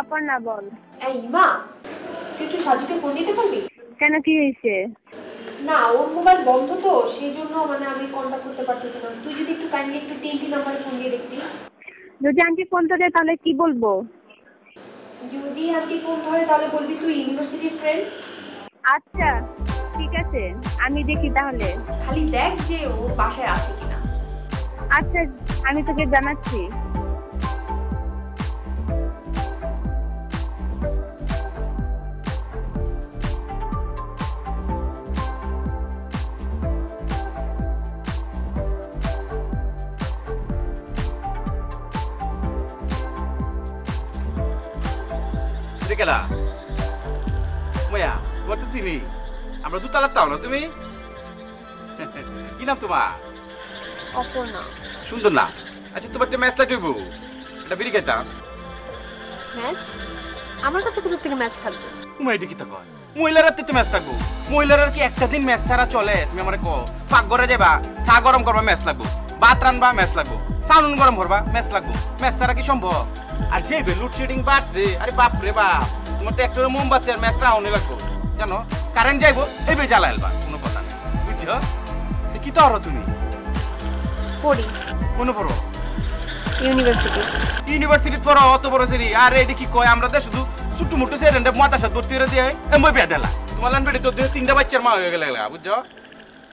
অপর্ণা বল। এই মা, তুই একটু সাজুকে ফোন দিতে পারবি? কেন, কি হয়েছে? না, ওর মোবাইল বন্ধ তো, সেই জন্য মানে আমি কন্টাক্ট করতে পারতেছি না। তুই যদি একটু কাইন্ডলি একটু টিনটি নাম্বারে ফোন দিয়ে দেখবি। যদি আন্টি ফোন ধরে তাহলে কি বলবো? যদি আন্টি ফোন ধরে তাহলে বলবি তুই ইউনিভার্সিটির ফ্রেন্ড। আচ্ছা ঠিক আছে, আমি দেখি তাহলে। খালি দেখ যে ও বাসায় আছে কিনা। আচ্ছা, আমি তোকে জানাচ্ছি। কেলা মায়া, তোমার তো চিনি, আমরা দুতলার তাও না তুমি? কি নাম তোমার? অপর্ণা। সুন্দর না? আচ্ছা, তোমার একটা ম্যাচ লাগবে, একটা বিড়ি খাইতাম। ম্যাচ? আমার কাছে কোথা থেকে ম্যাচ থাকবে? তুমি এটা কি তা কয়? মহিলারা তো ম্যাচ থাকবো। মহিলারা কি একটা দিন ম্যাচ ছাড়া চলে? তুমি আমারে কো পাক ঘরে যাবা, চা গরম করবা, ম্যাচ লাগবো। ভাত রানবা, ম্যাচ লাগবো। সাউন্ড গরম করবা, ম্যাচ লাগবো। ম্যাচ ছাড়া কি সম্ভব? আর যে লোডশেডিং বাড়ছে, আরে বাপ রে বাপ, তোমার তো একটা মোমবাতি আর ম্যাচ রাউন্ডে লাগবো, জানো? কারেন্ট যাইবো, এই বে জ্বালা এলবা, কোনো কথা নেই, বুঝছো? কি তো হরো তুমি? পড়ি। কোনো পড়ো? ইউনিভার্সিটি। ইউনিভার্সিটি পড়ো, অত বড় সেরি? আর এটা কি কয়, আমরা তো শুধু ছোট্ট মোটো সেরেন্ডে মাথা সাথ ভর্তি করে দিয়ে এমবই বিয়া দিলা। তোমার লান বেড়ে তো 3টা বাচ্চার মা হয়ে গেলে, বুঝছো?